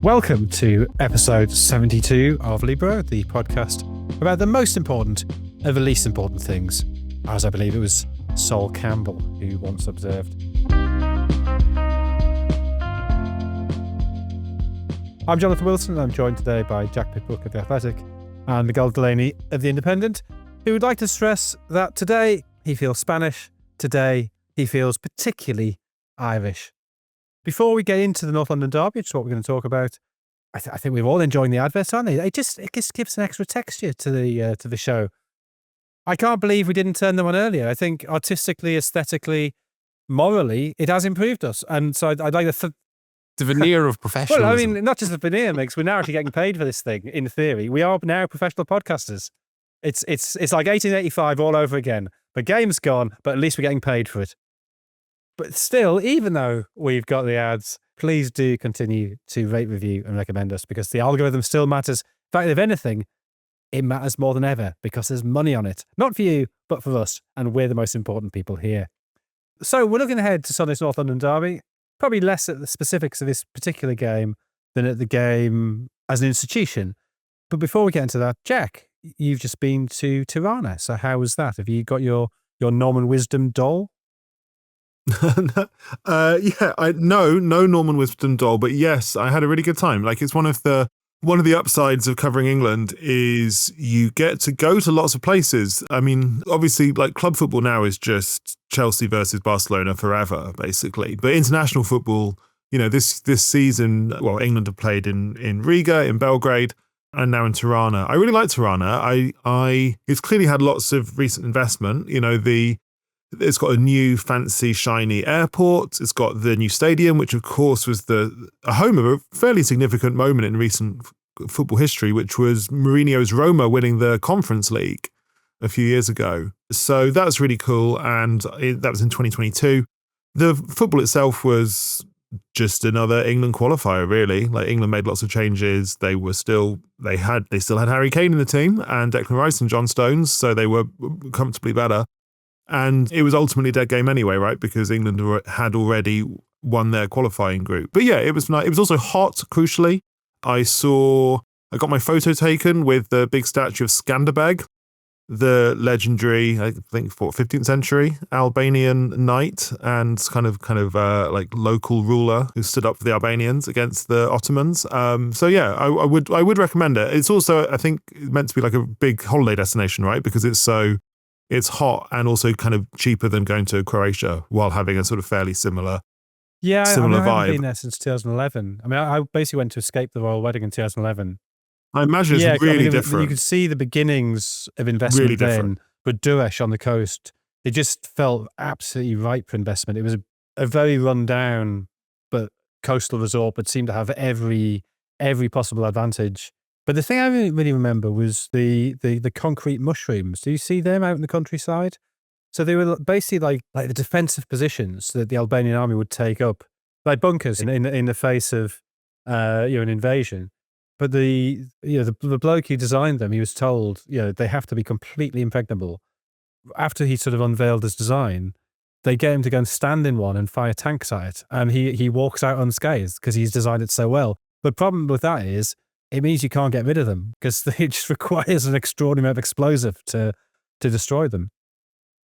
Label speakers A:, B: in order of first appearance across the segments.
A: Welcome to episode 72 of Libero, the podcast about the most important of the least important things, as I believe it was Sol Campbell who once observed. I'm Jonathan Wilson, and I'm joined today by Jack Pitt-Brooke of The Athletic and Miguel Delaney of The Independent, who would like to stress that today he feels Spanish, today he feels particularly Irish. Before we get into the North London derby, which is what we're going to talk about, I think we're all enjoying the adverts, aren't they? It just gives an extra texture to the show. I can't believe we didn't turn them on earlier. I think artistically, aesthetically, morally, it has improved us. And so I'd like to...
B: The veneer of professionalism.
A: Well, I mean, not just the veneer, Mix. We're now actually getting paid for this thing, in theory. We are now professional podcasters. It's like 1885 all over again. The game's gone, but at least we're getting paid for it. But still, even though we've got the ads, please do continue to rate, review, and recommend us, because the algorithm still matters. In fact, if anything, it matters more than ever because there's money on it. Not for you, but for us, and we're the most important people here. So we're looking ahead to Sunday's North London derby, probably less at the specifics of this particular game than at the game as an institution. But before we get into that, Jack, you've just been to Tirana. So how was that? Have you got your Norman Wisdom doll?
C: No Norman Wisdom doll, but yes, I had a really good time. Like, it's one of the upsides of covering England is you get to go to lots of places. I mean, obviously, like, club football now is just Chelsea versus Barcelona forever, basically. But international football, you know, this season, well, England have played in Riga, in Belgrade, and now in Tirana. I really like Tirana. It's clearly had lots of recent investment. You know, it's got a new fancy shiny airport. It's got the new stadium, which of course was a home of a fairly significant moment in recent football history, which was Mourinho's Roma winning the Conference League a few years ago. So that's really cool. And that was in 2022. The football itself was just another England qualifier, really. Like, England made lots of changes. They still had Harry Kane in the team and Declan Rice and John Stones. So they were comfortably better. And it was ultimately a dead game anyway, right? Because England had already won their qualifying group. But yeah, it was nice. It was also hot, crucially. I got my photo taken with the big statue of Skanderbeg, the legendary, I think, 15th century Albanian knight and kind of like local ruler who stood up for the Albanians against the Ottomans. So yeah, I would recommend it. It's also, I think, meant to be like a big holiday destination, right? Because it's hot and also kind of cheaper than going to Croatia while having a sort of fairly similar vibe.
A: I haven't been there since 2011. I mean, I basically went to escape the royal wedding in 2011.
C: I imagine it's really different.
A: You could see the beginnings of investment really then, different. But Durrës on the coast, it just felt absolutely ripe for investment. It was a very run-down but coastal resort, but seemed to have every possible advantage. But the thing I really remember was the concrete mushrooms. Do you see them out in the countryside? So they were basically like the defensive positions that the Albanian army would take up, like bunkers in the face of an invasion. But the bloke who designed them, he was told, they have to be completely impregnable. After he sort of unveiled his design, they get him to go and stand in one and fire tanks at it, and he walks out unscathed because he's designed it so well. The problem with that is, it means you can't get rid of them because it just requires an extraordinary amount of explosive to destroy them.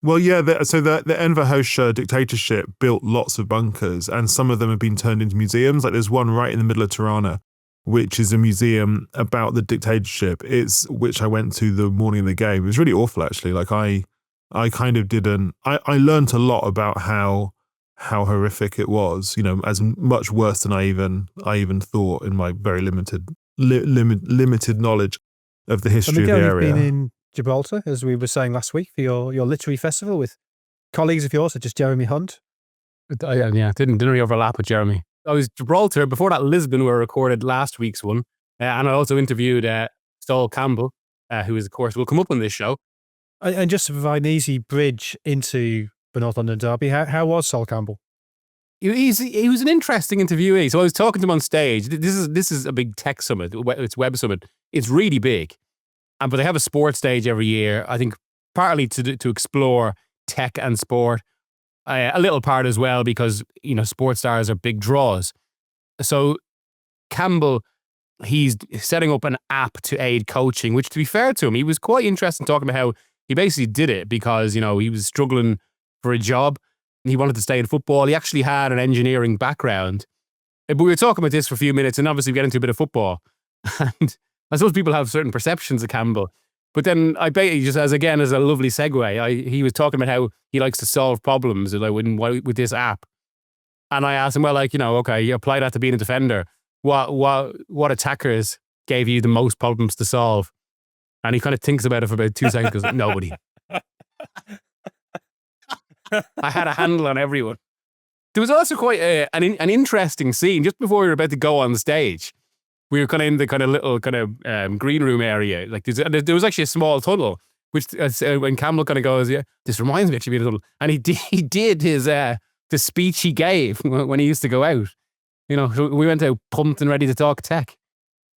C: Well, yeah, so the Enver Hoxha dictatorship built lots of bunkers, and some of them have been turned into museums. Like, there's one right in the middle of Tirana, which is a museum about the dictatorship. Which I went to the morning of the game. It was really awful, actually. Like, I kind of didn't... I learned a lot about how horrific it was, as much worse than I even thought in my very limited knowledge of the history of the area.
A: You've been in Gibraltar, as we were saying last week, for your literary festival with colleagues of yours, such as Jeremy Hunt.
B: Yeah, didn't really overlap with Jeremy. I was Gibraltar. Before that, Lisbon, where I recorded last week's one. And I also interviewed Sol Campbell, who is, of course, will come up on this show.
A: And just to provide an easy bridge into the North London derby, how was Sol Campbell?
B: He was an interesting interviewee. So I was talking to him on stage. This is a big tech summit. It's web summit. It's really big, but they have a sports stage every year. I think partly to explore tech and sport, a little part as well because sports stars are big draws. So Campbell, he's setting up an app to aid coaching, which, to be fair to him, he was quite interested in talking about how he basically did it because, you know, he was struggling for a job. He wanted to stay in football. He actually had an engineering background. But we were talking about this for a few minutes, and obviously we get into a bit of football. And I suppose people have certain perceptions of Campbell. But then I bet he just as a lovely segue, he was talking about how he likes to solve problems with this app. And I asked him, well, like, you know, okay, you apply that to being a defender. What attackers gave you the most problems to solve? And he kind of thinks about it for about 2 seconds. Goes, nobody. I had a handle on everyone. There was also quite an interesting scene just before we were about to go on the stage. We were kind of in the kind of little kind of green room area. Like there was actually a small tunnel, which when Campbell kind of goes, yeah, this reminds me actually of a tunnel. And he did his the speech he gave when he used to go out. You know, we went out pumped and ready to talk tech.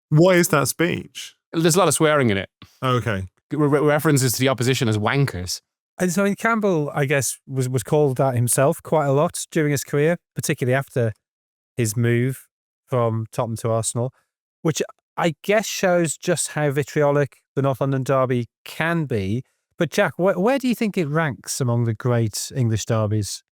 C: What is that speech?
B: There's a lot of swearing in it.
C: Okay.
B: References to the opposition as wankers.
A: And so Campbell, I guess, was called that himself quite a lot during his career, particularly after his move from Tottenham to Arsenal, which I guess shows just how vitriolic the North London derby can be. But Jack, where do you think it ranks among the great English derbies?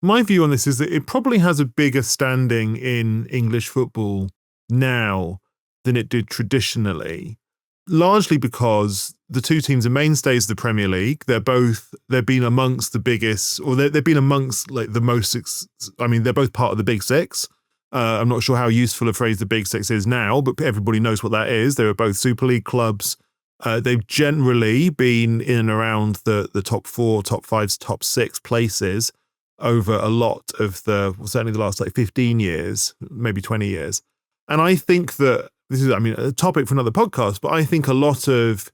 C: My view on this is that it probably has a bigger standing in English football now than it did traditionally, largely because the two teams are mainstays of the Premier League. They've been amongst the biggest, or they've been amongst like the most, I mean, they're both part of the Big Six. I'm not sure how useful a phrase the Big Six is now, but everybody knows what that is. They were both Super League clubs. They've generally been in and around the top 4, top 5, top 6 places over a lot of certainly the last like 15 years, maybe 20 years. And I think that this is, I mean, a topic for another podcast, but I think a lot of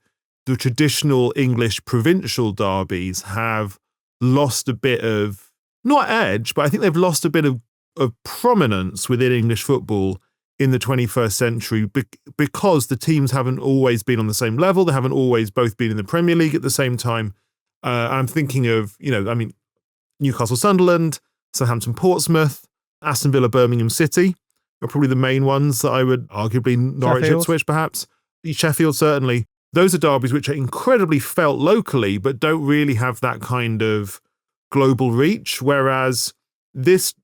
C: the traditional English provincial derbies have lost a bit of, not edge, but I think they've lost a bit of prominence within English football in the 21st century because the teams haven't always been on the same level. They haven't always both been in the Premier League at the same time. I'm thinking of, you know, I mean, Newcastle Sunderland, Southampton Portsmouth, Aston Villa Birmingham City are probably the main ones that I would arguably, Norwich Ipswich perhaps, Sheffield certainly. Those are derbies which are incredibly felt locally but don't really have that kind of global reach, whereas this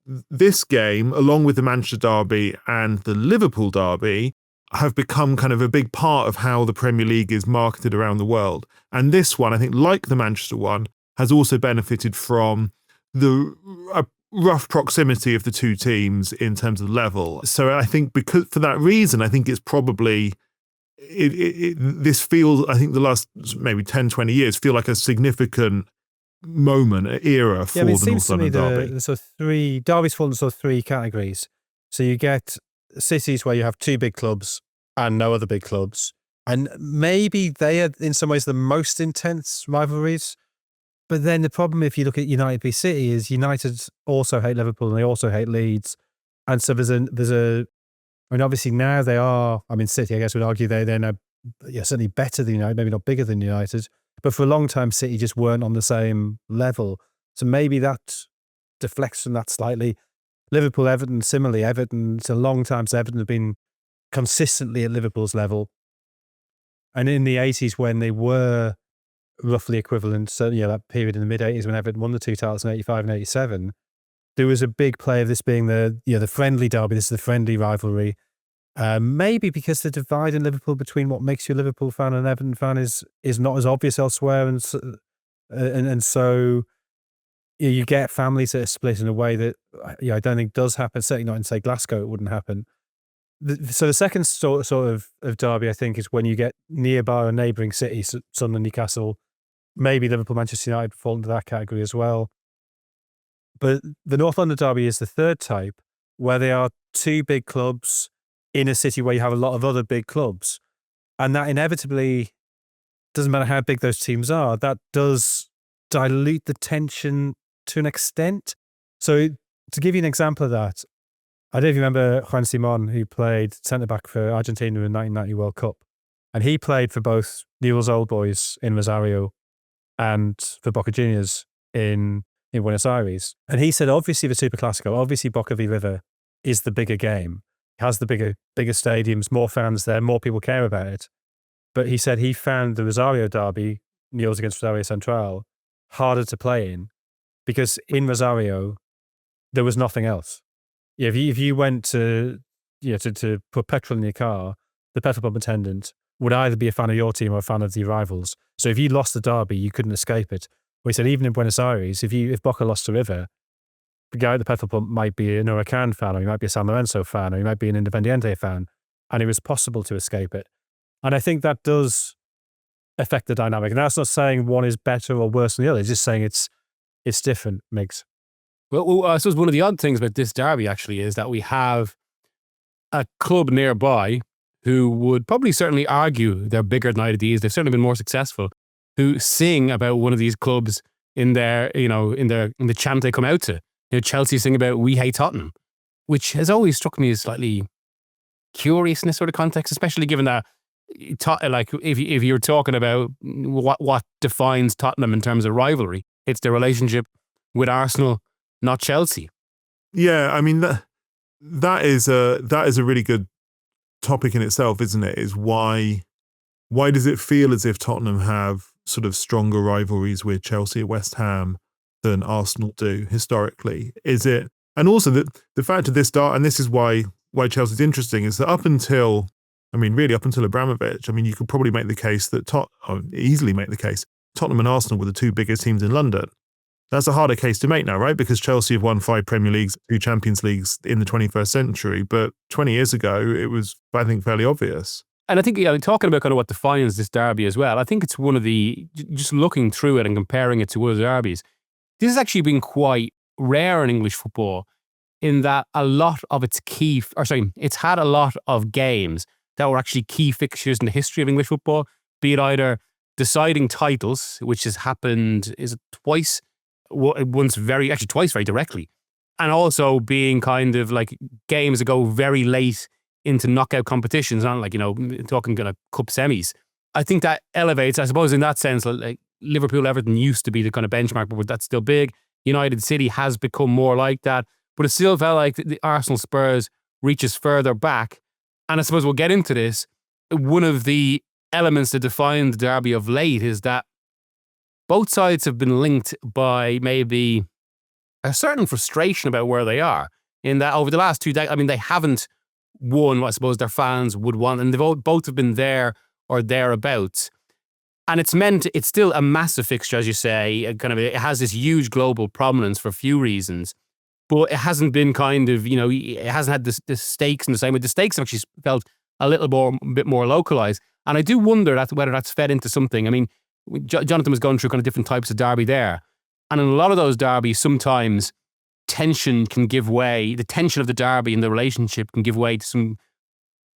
C: game, along with the Manchester derby and the Liverpool derby, have become kind of a big part of how the Premier League is marketed around the world. And this one, I think, like the Manchester one, has also benefited from the rough proximity of the two teams in terms of level. So I think because for that reason, I think it's probably this feels, I think the last maybe 10, 20 years feel like a significant moment, era for the North London derby.
A: The sort of derbies fall into sort of 3 categories. So you get cities where you have 2 big clubs and no other big clubs. And maybe they are in some ways the most intense rivalries. But then the problem, if you look at United v City, is United also hate Liverpool and they also hate Leeds. And so there's a, I mean, obviously now they are, I mean, City, I guess would argue they're now certainly better than United, maybe not bigger than United. But for a long time, City just weren't on the same level. So maybe that deflects from that slightly. Liverpool, Everton, similarly, it's a long time since Everton have been consistently at Liverpool's level. And in the 80s, when they were roughly equivalent, so that period in the mid-80s when Everton won the 2 titles in 85 and 87, there was a big play of this being the friendly derby. This is the friendly rivalry. Maybe because the divide in Liverpool between what makes you a Liverpool fan and an Everton fan is not as obvious elsewhere, and so you get families that are split in a way that I don't think does happen. Certainly not in, say, Glasgow, it wouldn't happen. So the second sort of derby, I think, is when you get nearby or neighbouring cities, Sunderland, Newcastle, maybe Liverpool, Manchester United fall into that category as well. But the North London derby is the third type, where they are 2 big clubs in a city where you have a lot of other big clubs. And that inevitably, doesn't matter how big those teams are, that does dilute the tension to an extent. So to give you an example of that, I don't know if you remember Juan Simon, who played centre-back for Argentina in the 1990 World Cup. And he played for both Newell's Old Boys in Rosario and for Boca Juniors in Buenos Aires. And he said, obviously the Super Classico, obviously Boca v River is the bigger game. has the bigger stadiums, more fans there, more people care about it. But he said he found the Rosario derby, Mules against Rosario Central, harder to play in because in Rosario, there was nothing else. If you went to put petrol in your car, the petrol pump attendant would either be a fan of your team or a fan of the rivals. So if you lost the derby, you couldn't escape it. We said even in Buenos Aires, if Boca lost to River, the guy at the petrol pump might be an Huracan fan, or he might be a San Lorenzo fan, or he might be an Independiente fan, and it was possible to escape it. And I think that does affect the dynamic. And that's not saying one is better or worse than the other. It's just saying it's different, Migs.
B: Well, I suppose one of the odd things about this derby actually is that we have a club nearby who would probably certainly argue they're bigger than either of these. They've certainly been more successful, who sing about one of these clubs in their, in the chant they come out to. Chelsea sing about "We hate Tottenham," which has always struck me as slightly curious in this sort of context, especially given that, like, if you're talking about what defines Tottenham in terms of rivalry, it's their relationship with Arsenal, not Chelsea.
C: Yeah, I mean that is a really good topic in itself, isn't it? Is why does it feel as if Tottenham have sort of stronger rivalries with Chelsea or West Ham than Arsenal do historically? Is it, and also the fact of this start, and this is why Chelsea's interesting, is that up until Abramovich, I mean, you could probably make the case that easily make the case Tottenham and Arsenal were the two biggest teams in London. That's a harder case to make now, right? Because Chelsea have won 5 Premier Leagues, 2 Champions Leagues in the 21st century. But 20 years ago, it was, I think, fairly obvious.
B: And I think, talking about kind of what defines this derby as well, I think it's one of just looking through it and comparing it to other derbies, this has actually been quite rare in English football in that a lot of it's had a lot of games that were actually key fixtures in the history of English football, be it either deciding titles, which has happened, is it twice? Twice very directly, and also being kind of like games that go very late into knockout competitions, not like, talking kind of cup semis. I think that elevates, I suppose, in that sense, like Liverpool, Everton used to be the kind of benchmark, but that's still big. United City has become more like that, but it still felt like the Arsenal Spurs reaches further back. And I suppose we'll get into this. One of the elements that define the derby of late is that both sides have been linked by maybe a certain frustration about where they are, in that over the last 2 decades, I mean, they haven't won what I suppose their fans would want, and they've both have been there or thereabouts. And it's still a massive fixture, as you say. It has this huge global prominence for a few reasons, but it hasn't been it hasn't had the stakes in the same way. The stakes have actually felt a bit more localized. And I do wonder whether that's fed into something. I mean, Jonathan was going through kind of different types of derby there. And in a lot of those derbies, sometimes tension can give way. The tension of the derby and the relationship can give way to some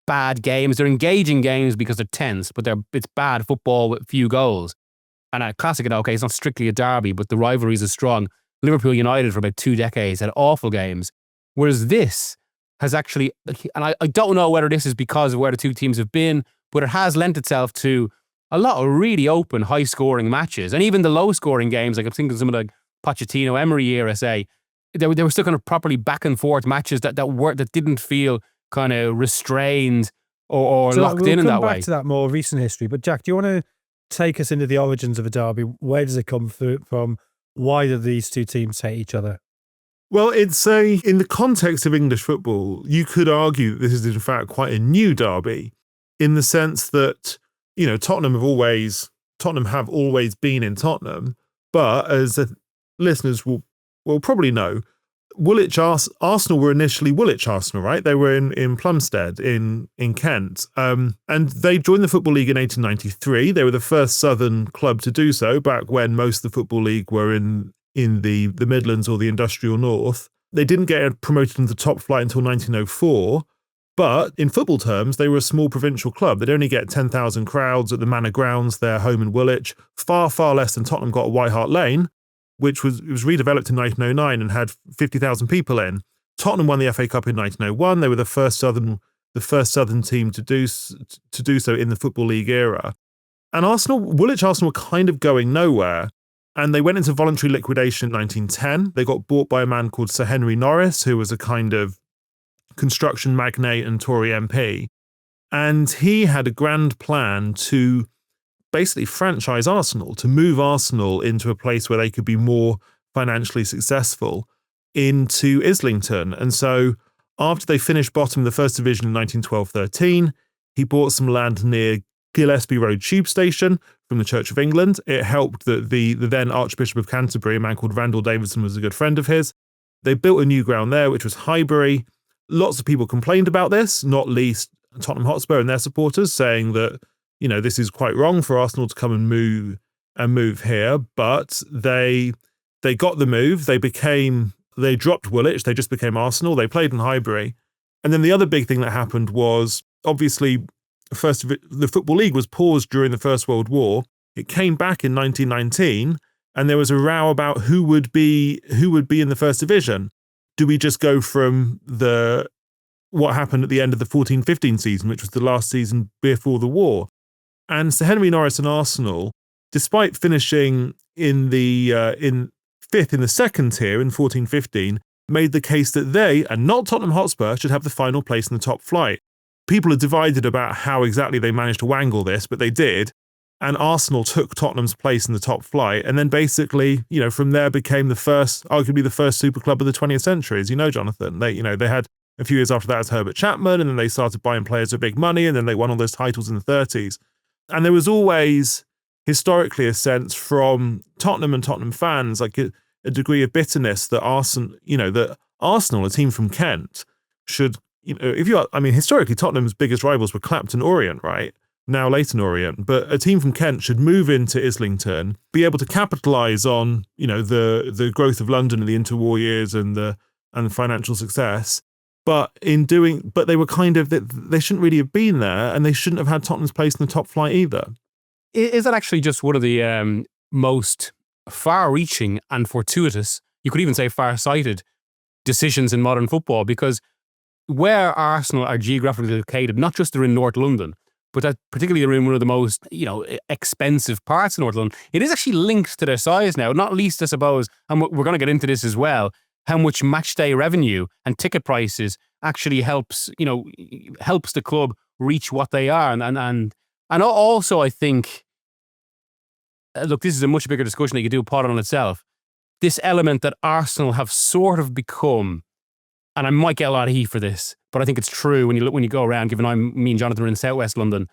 B: bad games. They're engaging games because they're tense, but it's bad football with few goals. And a classic, it's not strictly a derby, but the rivalries are strong. Liverpool United for about 2 decades had awful games. Whereas this has actually, and I don't know whether this is because of where the two teams have been, but it has lent itself to a lot of really open, high-scoring matches. And even the low-scoring games, like I'm thinking some of the Pochettino, Emery era, say, they were still kind of properly back-and-forth matches that didn't feel kind of restrained or locked in that way.
A: We'll come back to that more recent history. But Jack, do you want to take us into the origins of a derby? Where does it come from? Why do these two teams hate each other?
C: Well, in the context of English football, you could argue that this is in fact quite a new derby, in the sense that, Tottenham have always been in Tottenham, but as the listeners will probably know, Arsenal were initially Woolwich Arsenal, right? They were in Plumstead in Kent, and they joined the Football League in 1893. They were the first Southern club to do so, back when most of the Football League were in the Midlands or the Industrial North. They didn't get promoted into the top flight until 1904. But in football terms, they were a small provincial club. They'd only get 10,000 crowds at the Manor Grounds, their home in Woolwich, far, far less than Tottenham got at White Hart Lane, which was redeveloped in 1909 and had 50,000 people in. Tottenham won the FA Cup in 1901. They were the first Southern team to do so in the Football League era. And Woolwich Arsenal were kind of going nowhere. And they went into voluntary liquidation in 1910. They got bought by a man called Sir Henry Norris, who was a kind of construction magnate and Tory MP. And he had a grand plan to basically franchise Arsenal, to move Arsenal into a place where they could be more financially successful, into Islington. And so after they finished bottom of the First Division in 1912-13, he bought some land near Gillespie Road Tube Station from the Church of England. It helped that the then Archbishop of Canterbury, a man called Randall Davidson, was a good friend of his. They built a new ground there, which was Highbury. Lots of people complained about this, not least Tottenham Hotspur and their supporters, saying that, you know, this is quite wrong for Arsenal to come and move here. But they got the move. They dropped Woolwich. They just became Arsenal. They played in Highbury. And then the other big thing that happened was, obviously, the Football League was paused during the First World War. It came back in 1919, and there was a row about who would be in the First Division. Do we just go from what happened at the end of the 14-15 season, which was the last season before the war? And Sir Henry Norris and Arsenal, despite finishing in fifth in the second tier in 14-15, made the case that they, and not Tottenham Hotspur, should have the final place in the top flight. People are divided about how exactly they managed to wangle this, but they did. And Arsenal took Tottenham's place in the top flight, and then basically, you know, from there became arguably the first super club of the 20th century, as you know, Jonathan. They had a few years after that as Herbert Chapman, and then they started buying players with big money, and then they won all those titles in the 30s. And there was always, historically, a sense from Tottenham and Tottenham fans, like a degree of bitterness that Arsenal, a team from Kent, should, you know, historically, Tottenham's biggest rivals were Clapton Orient, right? Now Leyton Orient, but a team from Kent should move into Islington, be able to capitalise on, you know, the growth of London in the interwar years and the financial success. But they were they shouldn't really have been there, and they shouldn't have had Tottenham's place in the top flight either.
B: Is that actually just one of the most far-reaching and fortuitous, you could even say far-sighted, decisions in modern football? Because where Arsenal are geographically located, not just they're in North London, but that particularly they're in one of the most, you know, expensive parts of North London, it is actually linked to their size now, not least, I suppose, and we're going to get into this as well, how much match day revenue and ticket prices actually helps the club reach what they are. And also, I think, look, this is a much bigger discussion that you could do a pod on itself. This element that Arsenal have sort of become, and I might get a lot of heat for this, but I think it's true when you go around, given me and Jonathan are in Southwest London,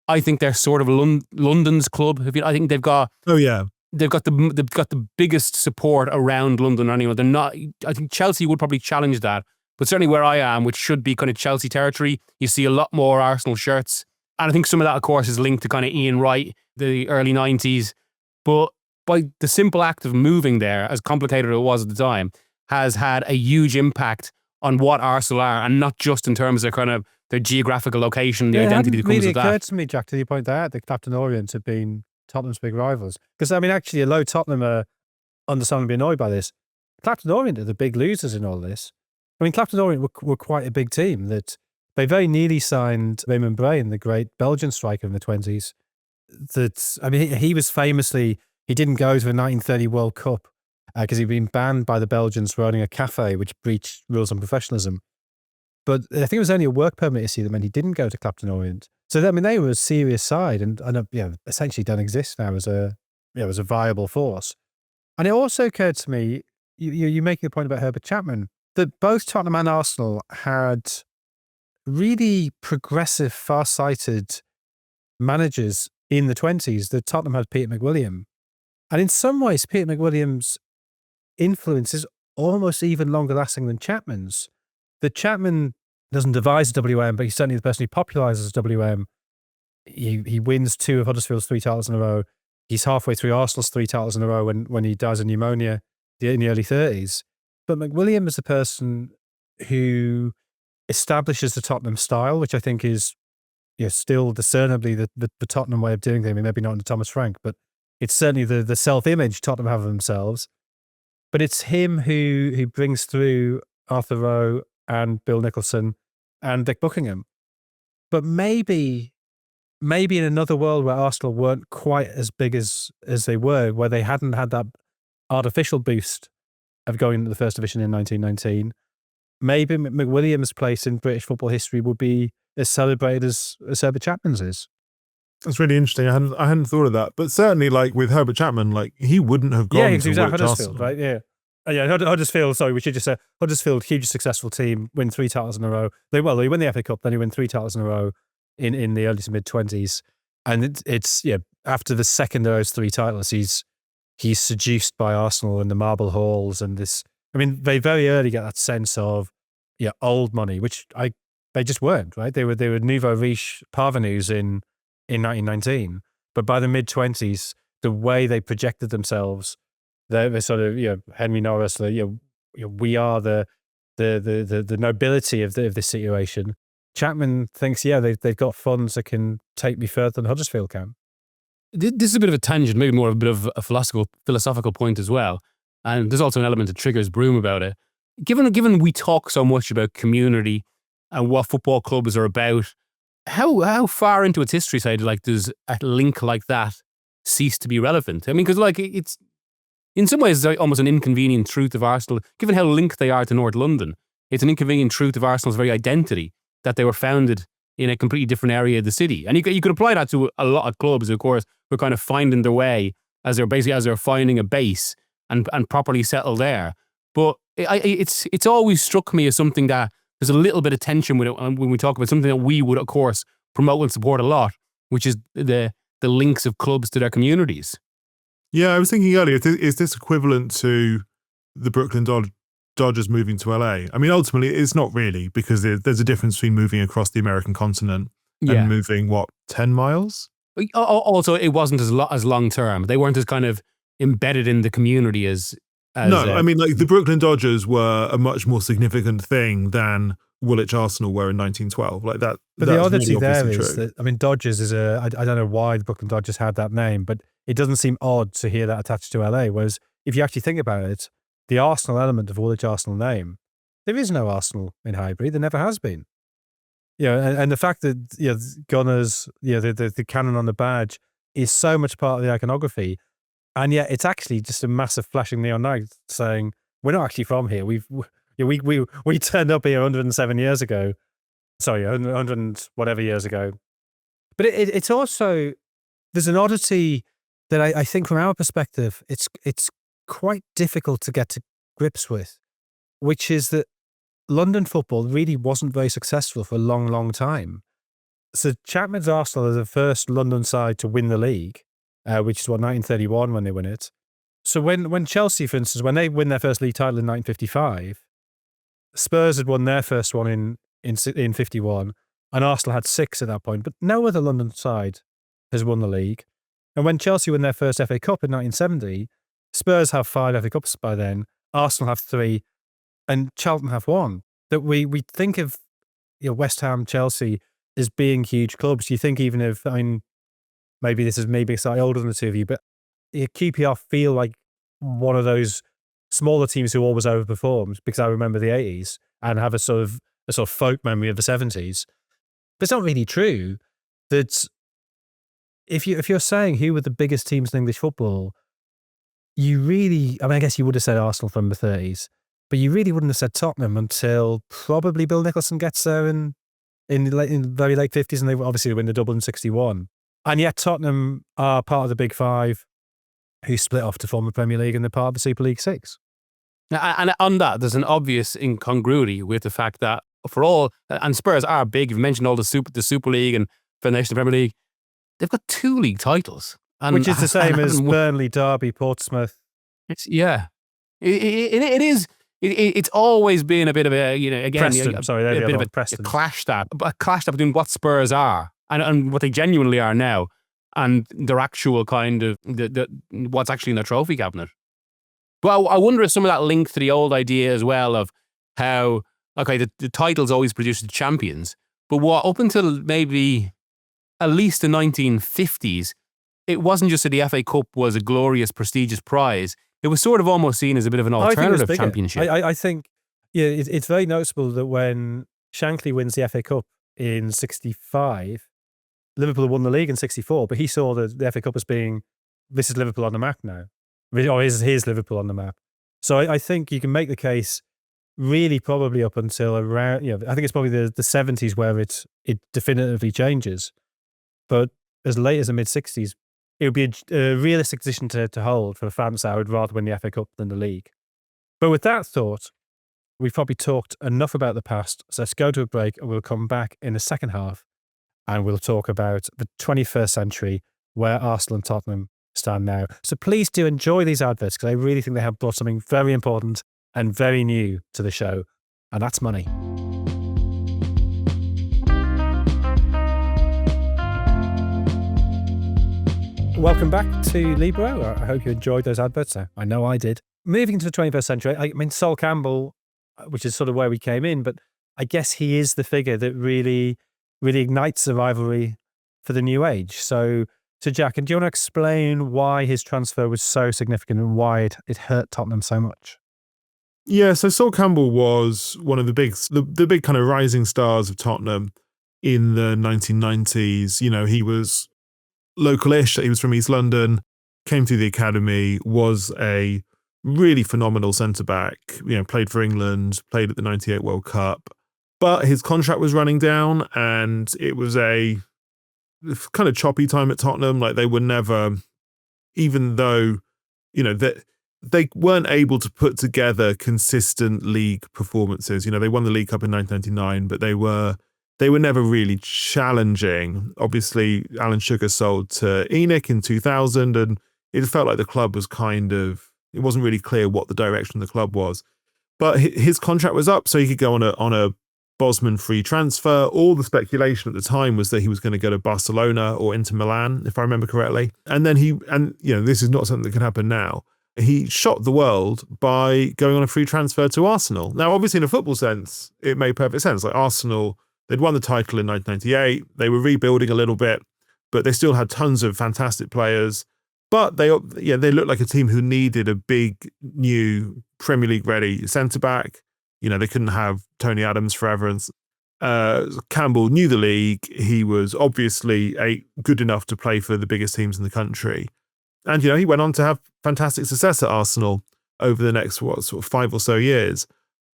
B: I think they're sort of London's club. I think they've got...
C: Oh, yeah.
B: They've got the biggest support around London anyway. They're not... I think Chelsea would probably challenge that, but certainly where I am, which should be kind of Chelsea territory, you see a lot more Arsenal shirts. And I think some of that, of course, is linked to kind of Ian Wright, the early 90s. But by the simple act of moving there, as complicated as it was at the time, has had a huge impact on what Arsenal are, and not just in terms of kind of their geographical location, the identity that comes with that.
A: It occurred to me, Jack, till you point that out, that Clapton Orient have been Tottenham's big rivals. Because, I mean, actually, although Tottenham are understandably annoyed by this, Clapton Orient are the big losers in all this. I mean, Clapton Orient were quite a big team. That they very nearly signed Raymond Brain, the great Belgian striker in the 20s. He was famously, he didn't go to the 1930 World Cup because he'd been banned by the Belgians for owning a cafe, which breached rules on professionalism. But I think it was only a work permit issue that meant he didn't go to Clapton Orient. So, I mean, they were a serious side and essentially don't exist now as a viable force. And it also occurred to me, you making a point about Herbert Chapman, that both Tottenham and Arsenal had really progressive, far-sighted managers in the 20s. That Tottenham had Peter McWilliam. And in some ways, Peter McWilliam's influence is almost even longer lasting than Chapman's. That Chapman doesn't devise WM, but he's certainly the person who popularizes WM. He wins 2 of Huddersfield's 3 titles in a row. He's halfway through Arsenal's 3 titles in a row when he dies of pneumonia in the early 30s. But McWilliam is the person who establishes the Tottenham style, which I think is still discernibly the Tottenham way of doing things. I mean, maybe not under Thomas Frank, but it's certainly the self-image Tottenham have of themselves. But it's him who brings through Arthur Rowe and Bill Nicholson and Dick Buckingham. But maybe in another world where Arsenal weren't quite as big as they were, where they hadn't had that artificial boost of going into the First Division in 1919, maybe McWilliam's place in British football history would be as celebrated as Herbert Chapman's is.
C: That's really interesting. I hadn't thought of that, but certainly, like with Herbert Chapman, like he wouldn't have gone.
A: Yeah,
C: to
A: he was at Huddersfield,
C: Arsenal.
A: right? Yeah. Huddersfield. Sorry, we should just say Huddersfield, hugely successful team, win 3 titles in a row. They win the FA Cup, then he win 3 titles in a row in the early to mid 20s, and it's after the second of those 3 titles, he's seduced by Arsenal and the marble halls and this. I mean, they very early get that sense of old money, which they just weren't, right? They were nouveau riche parvenus in 1919, but by the mid 20s, the way they projected themselves, they're sort of Henry Norris, we are the nobility of this situation. Chapman thinks they've got funds that can take me further than Huddersfield can.
B: This is a bit of a tangent, maybe more of a bit of a philosophical point as well. And there's also an element that triggers Broom about it. Given we talk so much about community and what football clubs are about, how far into its history side does a link like that cease to be relevant? I mean, because it's in some ways it's almost an inconvenient truth of Arsenal. Given how linked they are to North London, it's an inconvenient truth of Arsenal's very identity that they were founded in a completely different area of the city. And you could apply that to a lot of clubs, of course, who are kind of finding their way as they're finding a base and properly settled there. But it's always struck me as something that there's a little bit of tension with it when we talk about something that we would, of course, promote and support a lot, which is the links of clubs to their communities.
C: Yeah, I was thinking earlier, is this equivalent to the Brooklyn Dodgers moving to LA? I mean, ultimately, it's not really, because there's a difference between moving across the American continent and moving, 10 miles?
B: Also, it wasn't as long term. They weren't as kind of embedded in the community as
C: no, I mean, the Brooklyn Dodgers were a much more significant thing than Woolwich Arsenal were in 1912. Like that.
A: But the oddity there is that, I mean, Dodgers is I don't know why the Brooklyn Dodgers had that name, but it doesn't seem odd to hear that attached to LA. Whereas if you actually think about it, the Arsenal element of Woolwich Arsenal name, there is no Arsenal in Highbury. There never has been. And the fact that Gunners, the cannon on the badge is so much part of the iconography. And yet it's actually just a massive flashing neon light saying, we're not actually from here. We turned up here 107 years ago. Sorry, 100 and whatever years ago. But it's also, there's an oddity that I think from our perspective, it's quite difficult to get to grips with, which is that London football really wasn't very successful for a long, long time. So Chapman's Arsenal are the first London side to win the league, which is 1931 when they win it. So when Chelsea, for instance, when they win their first league title in 1955, Spurs had won their first one in 51, and Arsenal had 6 at that point. But no other London side has won the league. And when Chelsea won their first FA Cup in 1970, Spurs have 5 FA Cups by then, Arsenal have 3, and Charlton have 1. That we think of West Ham, Chelsea as being huge clubs. You think even of, I mean, maybe this is slightly older than the two of you, but QPR feel like one of those smaller teams who always overperformed, because I remember the 80s and have a sort of folk memory of the 70s. But it's not really true that if you're saying who were the biggest teams in English football, you really, I mean, I guess you would have said Arsenal from the 30s, but you really wouldn't have said Tottenham until probably Bill Nicholson gets there in very late 50s, and they obviously win the double in 61. And yet Tottenham are part of the Big Five who split off to form the Premier League, and they're part of the Super League 6.
B: And on that, there's an obvious incongruity with the fact that for all, and Spurs are big, you've mentioned all the Super League and Foundation of the Premier League, they've got 2 league titles.
A: Which is the same as Burnley, Derby, Portsmouth.
B: It is. It's always been a bit of a, again,
A: Preston,
B: a bit of a clash between what Spurs are and what they genuinely are now, and their actual kind of what's actually in their trophy cabinet. But I wonder if some of that linked to the old idea as well of how, okay, the titles always produce the champions, but what up until maybe at least the 1950s, it wasn't just that the FA Cup was a glorious, prestigious prize. It was sort of almost seen as a bit of an alternative championship.
A: I think it's very noticeable that when Shankly wins the FA Cup in 65, Liverpool won the league in 64, but he saw the FA Cup as being, this is Liverpool on the map now. Or here's Liverpool on the map. So I think you can make the case really probably up until around, I think it's probably the 70s where it definitively changes. But as late as the mid-60s, it would be a realistic position to hold for a fan base. I would rather win the FA Cup than the league. But with that thought, we've probably talked enough about the past. So let's go to a break and we'll come back in the second half and we'll talk about the 21st century, where Arsenal and Tottenham stand now. So please do enjoy these adverts, because I really think they have brought something very important and very new to the show, and that's money. Welcome back to Libero. I hope you enjoyed those adverts. I know I did. Moving to the 21st century, I mean, Sol Campbell, which is sort of where we came in, but I guess he is the figure that really ignites the rivalry for the new age. So Jack, and do you want to explain why his transfer was so significant and why it hurt Tottenham so much?
C: Yeah, so Sol Campbell was one of the big kind of rising stars of Tottenham in the 1990s. He was local-ish. He was from East London, came through the academy, was a really phenomenal centre-back, played for England, played at the 98 World Cup. But his contract was running down, and it was a kind of choppy time at Tottenham. Like, they were never, even though, that they weren't able to put together consistent league performances. They won the League Cup in 1999, but they were never really challenging. Obviously, Alan Sugar sold to ENIC in 2000, and it felt like the club was it wasn't really clear what the direction of the club was. But his contract was up, so he could go on a Bosman free transfer. All the speculation at the time was that he was going to go to Barcelona or Inter Milan, if I remember correctly. And then this is not something that can happen now. He shocked the world by going on a free transfer to Arsenal. Now, obviously, in a football sense, it made perfect sense. Like, Arsenal, they'd won the title in 1998. They were rebuilding a little bit, but they still had tons of fantastic players. But they looked like a team who needed a big, new Premier League ready centre-back. They couldn't have Tony Adams forever. And Campbell knew the league. He was obviously good enough to play for the biggest teams in the country. And, he went on to have fantastic success at Arsenal over the next, sort of 5 or so years.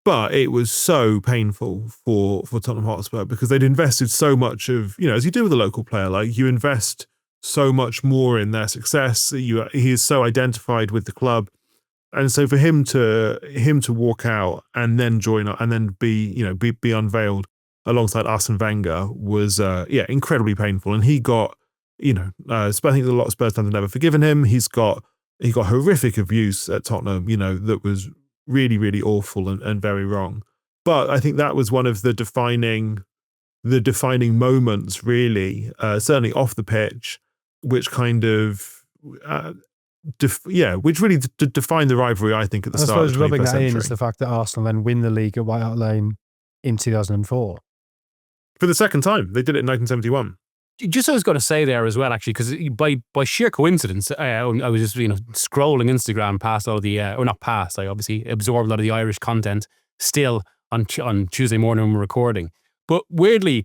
C: But it was so painful for Tottenham Hotspur, because they'd invested so much of, as you do with a local player, like, you invest so much more in their success. He is so identified with the club. And so for him to walk out and then join up and then be unveiled alongside Arsene Wenger was incredibly painful. And he got, I think a lot of Spurs fans have never forgiven him. He got horrific abuse at Tottenham, that was really, really awful and very wrong. But I think that was one of the defining moments, really, certainly off the pitch, which kind of which really defined the rivalry, I think, at the start of the 21st century.
A: Rubbing that in is the fact that Arsenal then win the league at White Hart Lane in 2004.
C: For the second time. They did it in 1971.
B: Just I was going to say there as well, actually, because by sheer coincidence, I was just scrolling Instagram past all the, or not past, I obviously absorbed a lot of the Irish content still on Tuesday morning when we're recording. But weirdly,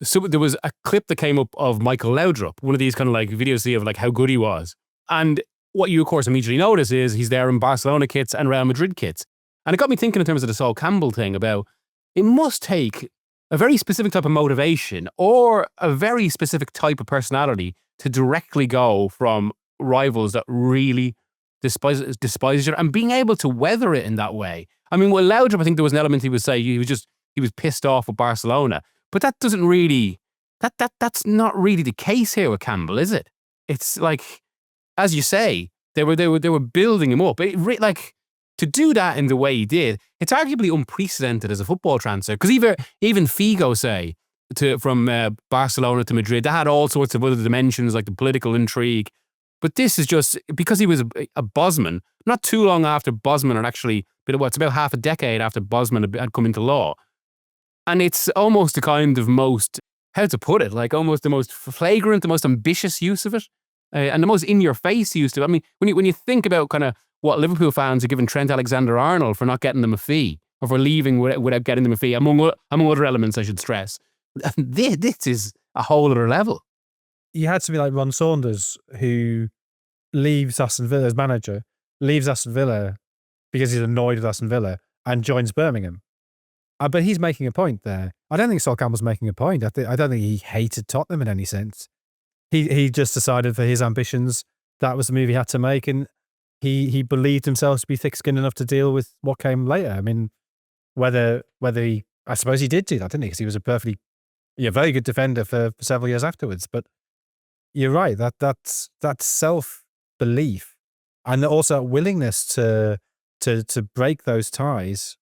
B: so there was a clip that came up of Michael Laudrup, one of these kind of like videos of like how good he was. And what you, of course, immediately notice is he's there in Barcelona kits and Real Madrid kits. And it got me thinking in terms of the Sol Campbell thing about it must take a very specific type of motivation or a very specific type of personality to directly go from rivals that really despise each other and being able to weather it in that way. I mean, with Laudrup, I think there was an element he would say he was pissed off with Barcelona. But that doesn't really, that's not really the case here with Campbell, is it? It's like, as you say, they were building him up. To do that in the way he did, it's arguably unprecedented as a football transfer. Because even Figo, say, from Barcelona to Madrid, they had all sorts of other dimensions like the political intrigue. But this is just because he was a Bosman. Not too long after Bosman, or actually, it's about half a decade after Bosman had come into law. And it's almost the kind of most, how to put it, like almost the most flagrant, the most ambitious use of it, and the most in-your-face use of it. I mean, when you think about kind of what Liverpool fans are giving Trent Alexander-Arnold for not getting them a fee, or for leaving without getting them a fee, among other elements, I should stress, this is a whole other level.
A: You had somebody like Ron Saunders, who leaves Aston Villa as manager, leaves Aston Villa because he's annoyed with Aston Villa, and joins Birmingham. But he's making a point there. I don't think Sol Campbell's making a point. I don't think he hated Tottenham in any sense. He just decided for his ambitions, that was the move he had to make, and he believed himself to be thick-skinned enough to deal with what came later. I mean, whether he, I suppose he did do that, didn't he? Because he was a perfectly, very good defender for several years afterwards. But you're right, that's self-belief and also a willingness to break those ties.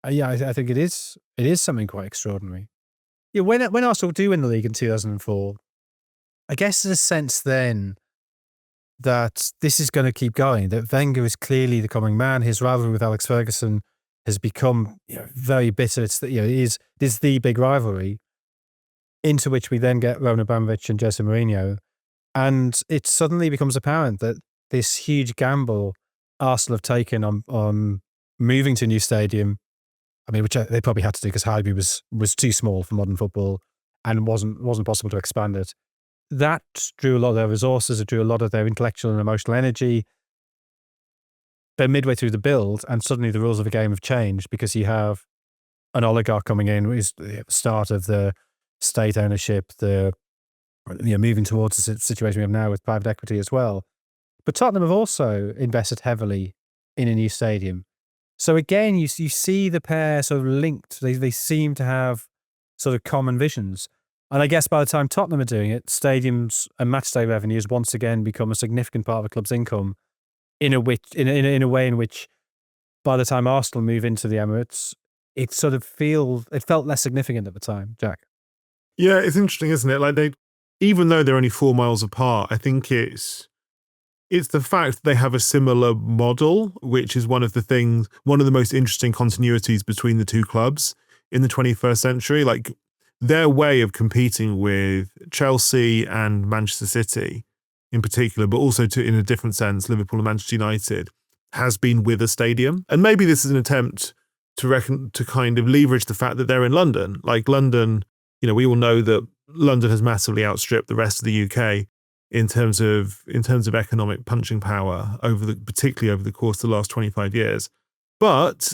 A: I think it is something quite extraordinary. Yeah, when Arsenal do win the league in 2004, I guess there's a sense then that this is going to keep going, that Wenger is clearly the coming man. His rivalry with Alex Ferguson has become very bitter. It is the big rivalry into which we then get Roman Abramovich and Jose Mourinho. And it suddenly becomes apparent that this huge gamble Arsenal have taken on moving to a new stadium, I mean, which they probably had to do because Highbury was too small for modern football and wasn't possible to expand it. That drew a lot of their resources. It drew a lot of their intellectual and emotional energy. They're midway through the build, and suddenly the rules of the game have changed because you have an oligarch coming in, which is the start of the state ownership, moving towards the situation we have now with private equity as well. But Tottenham have also invested heavily in a new stadium. So again, you see the pair sort of linked. They seem to have sort of common visions. And I guess by the time Tottenham are doing it, stadiums and matchday revenues once again become a significant part of a club's income in a way in which by the time Arsenal move into the Emirates, it felt less significant at the time, Jack.
C: Yeah, it's interesting, isn't it? Like even though they're only 4 miles apart, I think it's the fact that they have a similar model, which is one of the most interesting continuities between the two clubs in the 21st century. Like their way of competing with Chelsea and Manchester City in particular, but also in a different sense, Liverpool and Manchester United, has been with a stadium. And maybe this is an attempt to kind of leverage the fact that they're in London. Like London, we all know that London has massively outstripped the rest of the UK in terms of economic punching power particularly over the course of the last 25 years. But,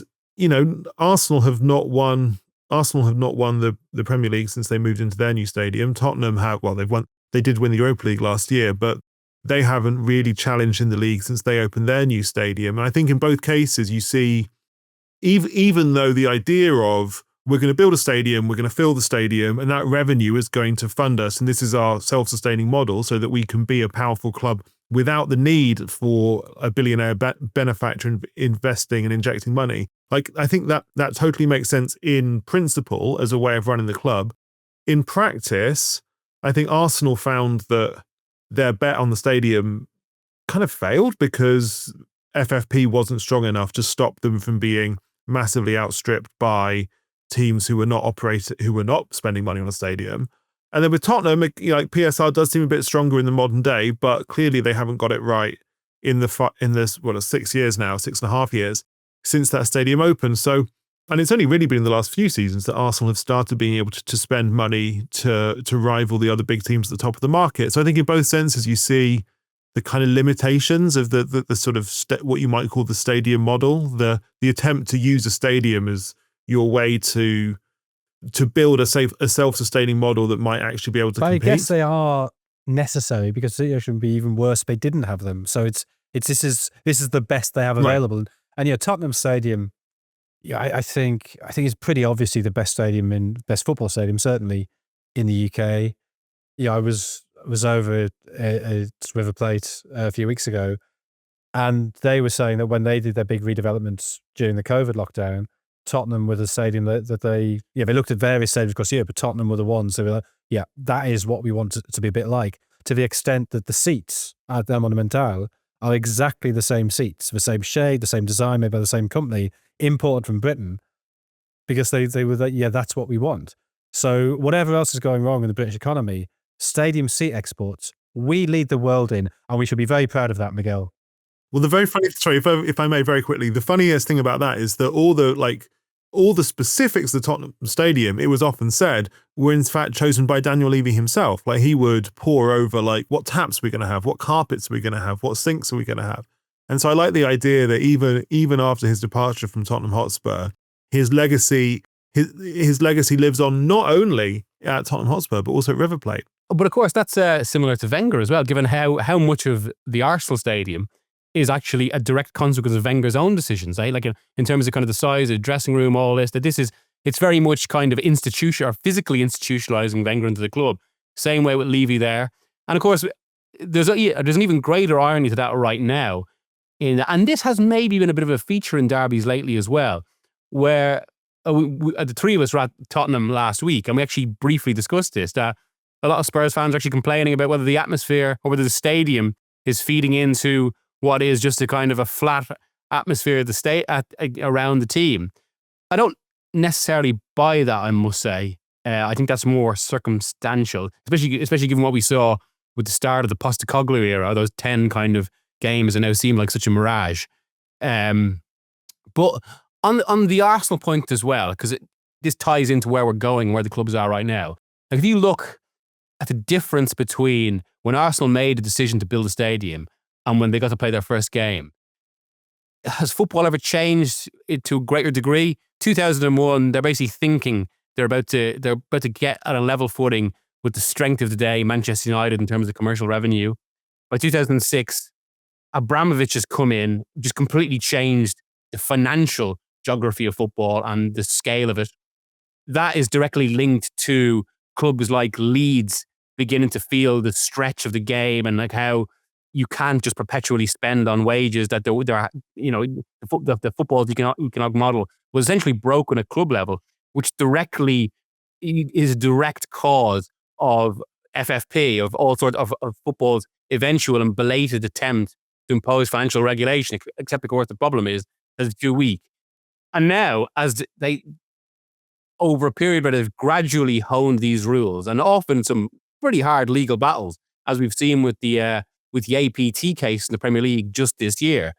C: Arsenal have not won the Premier League since they moved into their new stadium. Tottenham they did win the Europa League last year, but they haven't really challenged in the league since they opened their new stadium. And I think in both cases you see, even though the idea of we're going to build a stadium, we're going to fill the stadium, and that revenue is going to fund us, and this is our self-sustaining model so that we can be a powerful club without the need for a billionaire benefactor investing and injecting money. Like, I think that totally makes sense in principle as a way of running the club. In practice, I think Arsenal found that their bet on the stadium kind of failed because FFP wasn't strong enough to stop them from being massively outstripped by teams who were not spending money on a stadium. And then with Tottenham, PSR does seem a bit stronger in the modern day, but clearly they haven't got it right in this 6 years now, 6.5 years since that stadium opened. So, and it's only really been in the last few seasons that Arsenal have started being able to spend money to rival the other big teams at the top of the market. So I think in both senses you see the kind of limitations of the sort of what you might call the stadium model, the attempt to use a stadium as your way to build a self-sustaining model that might actually be able to compete.
A: I guess they are necessary because the situation would be even worse if they didn't have them. So this is the best they have available. Right. And Tottenham Stadium, I think it's pretty obviously the best football stadium, certainly in the UK. I was over at River Plate a few weeks ago, and they were saying that when they did their big redevelopments during the COVID lockdown, Tottenham were the stadium that they looked at various stadiums across Europe, but Tottenham were the ones they were like, that is what we want it to be a bit like, to the extent that the seats at the Monumental are exactly the same seats, the same shade, the same design, made by the same company, imported from Britain, because they were like, that's what we want. So whatever else is going wrong in the British economy, stadium seat exports, we lead the world in, and we should be very proud of that, Miguel.
C: Well, if I may very quickly, the funniest thing about that is that all the specifics of the Tottenham Stadium, it was often said, were in fact chosen by Daniel Levy himself. Like, he would pore over, what taps we're going to have, what carpets we're going to have, what sinks are we going to have. And so I like the idea that even after his departure from Tottenham Hotspur, his legacy lives on not only at Tottenham Hotspur, but also at River Plate.
B: But of course, that's similar to Wenger as well, given how much of the Arsenal stadium is actually a direct consequence of Wenger's own decisions. Like in terms of kind of the size of the dressing room, all this, it's very much kind of physically institutionalizing Wenger into the club. Same way with Levy there. And of course, there's an even greater irony to that right now. And this has maybe been a bit of a feature in derbies lately as well, where the three of us were at Tottenham last week, and we actually briefly discussed this, that a lot of Spurs fans are actually complaining about whether the atmosphere or whether the stadium is feeding into what is just a kind of a flat atmosphere of the around the team. I don't necessarily buy that, I must say. I think that's more circumstantial, especially given what we saw with the start of the Postecoglou era. Those 10 kind of games that now seem like such a mirage. But on the Arsenal point as well, because this ties into where we're going, where the clubs are right now. Like if you look at the difference between when Arsenal made a decision to build a stadium and when they got to play their first game, has football ever changed it to a greater degree? 2001, they're basically thinking they're about to get at a level footing with the strength of the day, Manchester United, in terms of commercial revenue. By 2006, Abramovich has come in, just completely changed the financial geography of football and the scale of it. That is directly linked to clubs like Leeds beginning to feel the stretch of the game, and like how you can't just perpetually spend on wages. That the football's economic model was essentially broken at club level, which directly is a direct cause of FFP, of all sorts of football's eventual and belated attempt to impose financial regulation. Except, of course, the problem is that it's too weak. And now, as they, over a period where they've gradually honed these rules, and often some pretty hard legal battles, as we've seen with the APT case in the Premier League just this year,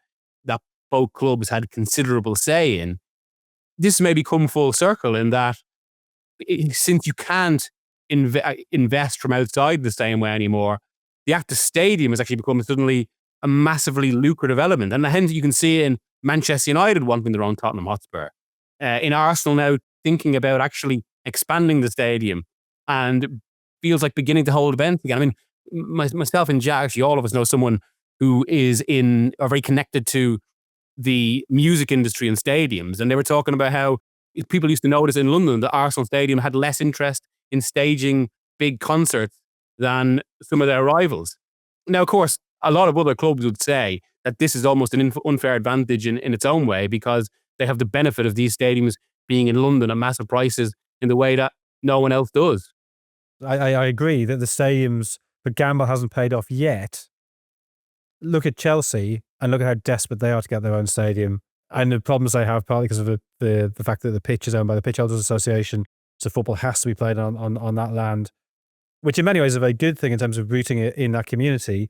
B: that both clubs had considerable say in, this may become full circle in that since you can't invest from outside the same way anymore, the act of stadium has actually become suddenly a massively lucrative element. And hence you can see in Manchester United wanting their own Tottenham Hotspur, in Arsenal now thinking about actually expanding the stadium, and feels like beginning to hold events again. I mean, myself and Jack, actually all of us know someone who are very connected to the music industry and stadiums, and they were talking about how people used to notice in London that Arsenal Stadium had less interest in staging big concerts than some of their rivals. Now, of course, a lot of other clubs would say that this is almost an unfair advantage in its own way, because they have the benefit of these stadiums being in London at massive prices in the way that no one else does.
A: I agree that the gamble hasn't paid off yet. Look at Chelsea and look at how desperate they are to get their own stadium, and the problems they have, partly because of the fact that the pitch is owned by the Pitch Holders Association, so football has to be played on that land, which in many ways is a very good thing in terms of rooting it in that community.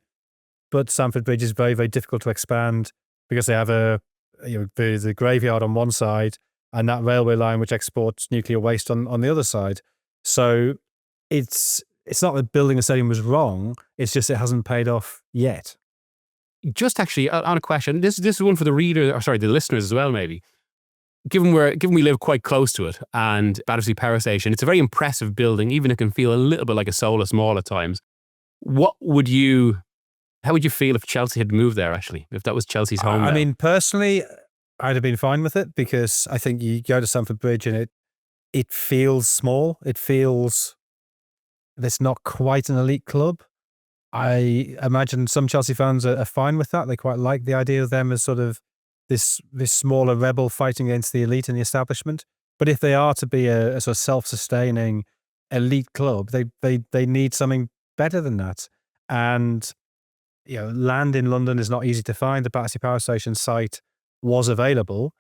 A: But Stamford Bridge is very, very difficult to expand because they have the graveyard on one side and that railway line which exports nuclear waste on the other side. So it's not that building a stadium was wrong, it's just it hasn't paid off yet.
B: Just actually on a question, this is one for the the listeners as well, maybe. Given we live quite close to it, and Battersea Power Station, it's a very impressive building, even if it can feel a little bit like a Solus Mall at times. How would you feel if Chelsea had moved there, actually, if that was Chelsea's home?
A: I mean, personally, I'd have been fine with it, because I think you go to Stamford Bridge and it feels small. It feels it's not quite an elite club. I imagine some Chelsea fans are fine with that. They quite like the idea of them as sort of this smaller rebel fighting against the elite and the establishment. But if they are to be a sort of self-sustaining elite club, they need something better than that. And land in London is not easy to find. The Battersea Power Station site was available.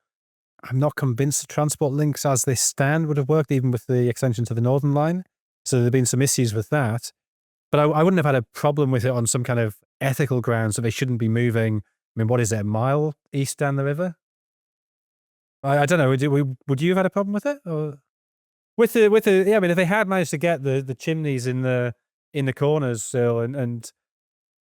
A: I'm not convinced the transport links as they stand would have worked, even with the extension to the Northern Line. So there have been some issues with that. But I wouldn't have had a problem with it on some kind of ethical grounds that they shouldn't be moving. I mean, what is it, a mile east down the river? I don't know. Would you have had a problem with it? Or with the I mean, if they had managed to get the chimneys in the corners still, and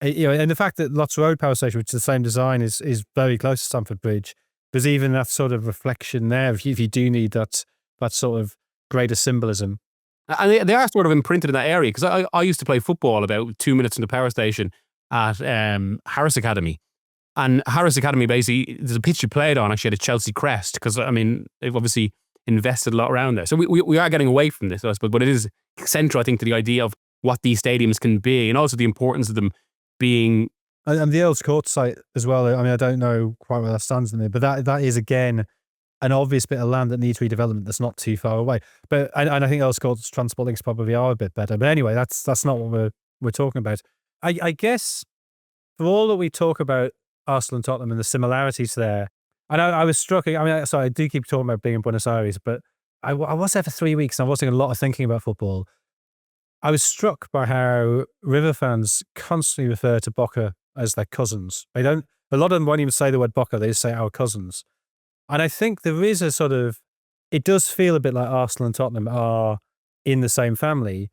A: And the fact that Lots Road Power Station, which is the same design, is very close to Stamford Bridge. There's even that sort of reflection there if you do need that sort of greater symbolism.
B: And they are sort of imprinted in that area, because I used to play football about 2 minutes from the power station at Harris Academy. And Harris Academy, basically, there's a pitch you played on, actually had a Chelsea crest, because, I mean, they've obviously invested a lot around there. So we are getting away from this, I suppose, but it is central, I think, to the idea of what these stadiums can be, and also the importance of them being...
A: And the Earl's Court site as well. I mean, I don't know quite where that stands in there, but that is, again, an obvious bit of land that needs redevelopment that's not too far away. But and I think Earl's Court's transport links probably are a bit better. But anyway, that's not what we're talking about. I guess for all that we talk about Arsenal and Tottenham and the similarities there, and I was struck. I mean, sorry, I do keep talking about being in Buenos Aires, but I was there for 3 weeks and I was doing a lot of thinking about football. I was struck by how River fans constantly refer to Boca as their cousins. A lot of them won't even say the word Boca, they just say our cousins. And I think there is a sort of, it does feel a bit like Arsenal and Tottenham are in the same family.